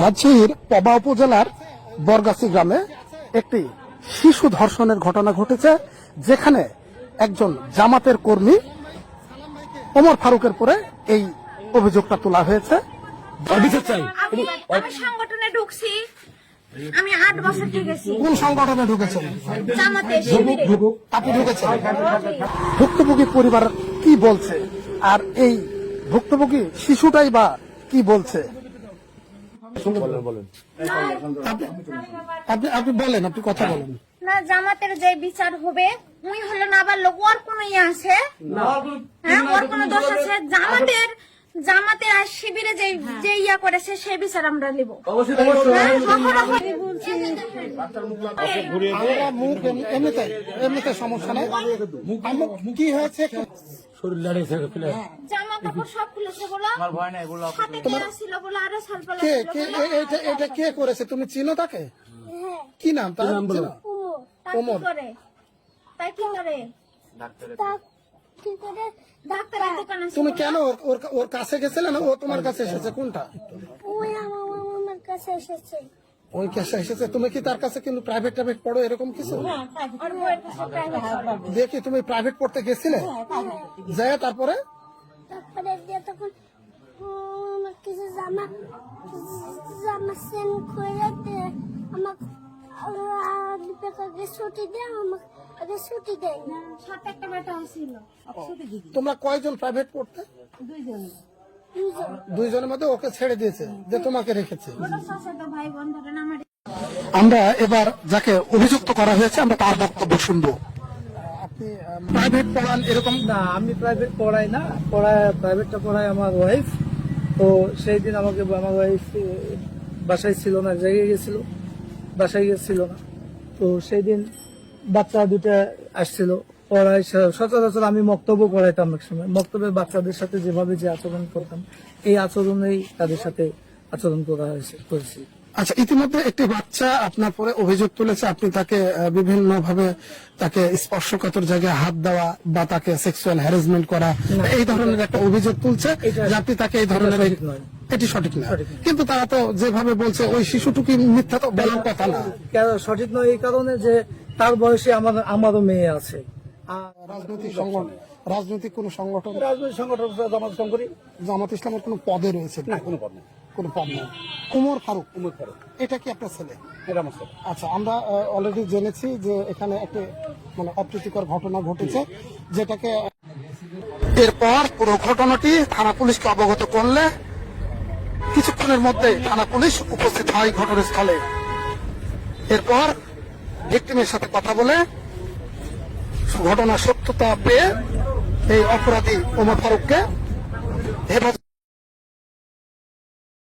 রাজশাহীর পবা উপজেলার বরগাছি গ্রামে একটি শিশু ধর্ষণের ঘটনা ঘটেছে, যেখানে একজন জামাতের কর্মী ওমর ফারুকের পরে এই অভিযোগটা তোলা হয়েছে। আমি সংগঠনে ঢুকছি, আমি 8 বছর ঢুকেছি। কোন সংগঠনে ঢুকেছেন? জামাতে শিবিরে। আপনি ঢুকেছেন? ভুক্তভোগী পরিবার কি বলছে, আর এই ভুক্তভোগী শিশুটাই বা কি বলছে? আপনি বলেন, আপনি কথা বলেন। না, জামাতের যে বিচার হবে, উনি হলো নাবালক, ওর কোনো ইয়ে আছে? হ্যাঁ, ওর কোনো দোষ আছে? জামাতের আর শিবিরে যে ইয়া করেছে সেই বিচার আমরা নেব। এমনিতে সমস্যা নেই। কি হয়েছে? জামা কাপড় সব খুলেছে বলো, হাতে কেরা ছিল বলো, আরো সালপালা এটা কে করেছে? তুমি চিনো তাকে? কি নাম তার? ওমর। তাই কি করে? ডাক্তারের দোকান আছে। তুমি কেন ওর কাছে গেছিলে না ও তোমার কাছে এসেছে? কোনটা? ওই আমার কাছে এসেছে। ওই কাছে এসেছে। তুমি কি তার কাছে কিন্তু প্রাইভেট পড়ো এরকম কিছু? আর বউয়ের কাছে প্রাইভেট। দেখি তুমি প্রাইভেট পড়তে গেছিলে, যায় তারপরে দিয়ে তখন আমার কিছু জামা সেন করে আমাকে ছুটি দেয়, আমাকে ছুটি দেয় না। 7 বেটা ছিল। তোমরা কয়জন প্রাইভেট পড়তে? 2 দুইজনের মধ্যে ওকে ছেড়ে দিয়েছে, যে তোমাকে রেখেছে। ভাই বন্ধুরা আমার। আমরা এবার যাকে অভিযুক্ত করা হয়েছে আমরা তার বক্তব্য শুনবো। আপনি প্রাইভেট পড়ান এরকম? না, আমি প্রাইভেট পড়াই না, প্রাইভেটটা পড়াই আমার ওয়াইফ। তো সেই দিন আমাকে আমার ওয়াইফ বাসায় ছিল না, জায়গায় গেছিল, বাসায় গেছিল না। তো সেই দিন বাচ্চা দুটা আসছিল পড়ায়। সচরাচর আমি বক্তব্য পড়াইতাম এক সময়, বক্তব্যে বাচ্চাদের সাথে যেভাবে যে আচরণ করতাম, এই আচরণেই তাদের সাথে আচরণ করেছি। আচ্ছা, ইতিমধ্যে একটি বাচ্চা আপনার পরে অভিযোগ তুলেছে, আপনি তাকে বিভিন্ন ভাবে তাকে স্পর্শকাতর জায়গায় হাত দেওয়া বা তাকে সেক্সুয়াল হ্যারাসমেন্ট করা, এই ধরনের একটা অভিযোগ তুলছে যে আপনি তাকে এই ধরনের। এটি সঠিক না, কিন্তু তারা তো যেভাবে বলছে ওই শিশুটুকি মিথ্যা তো বলার কথা না। সঠিক নয় এই কারণে যে তার বয়সে আমারও মেয়ে আছে। রাজনৈতিক কোন সংগঠন জামাত ইসলামের কোন পদে রয়েছে? না, কোনো পদ নেই। কোনো পদ নেই। ওমর ফারুক এটা কি আপনার ছেলে? এটা আমার ছেলে। আচ্ছা, আমরা অলরেডি জেনেছি যে এখানে একটি মানে অপ্রীতিকর ঘটনা ঘটেছে, যেটাকে এরপর পুরো ঘটনাটি থানা পুলিশকে অবগত করলে কিছুক্ষণের মধ্যে থানা পুলিশ উপস্থিত হয় ঘটনাস্থলে। এরপর ভিকটিমের সাথে কথা বলে ঘটনার সত্যতা পেয়ে এই অপরাধী ওমর ফারুককে হেফাজত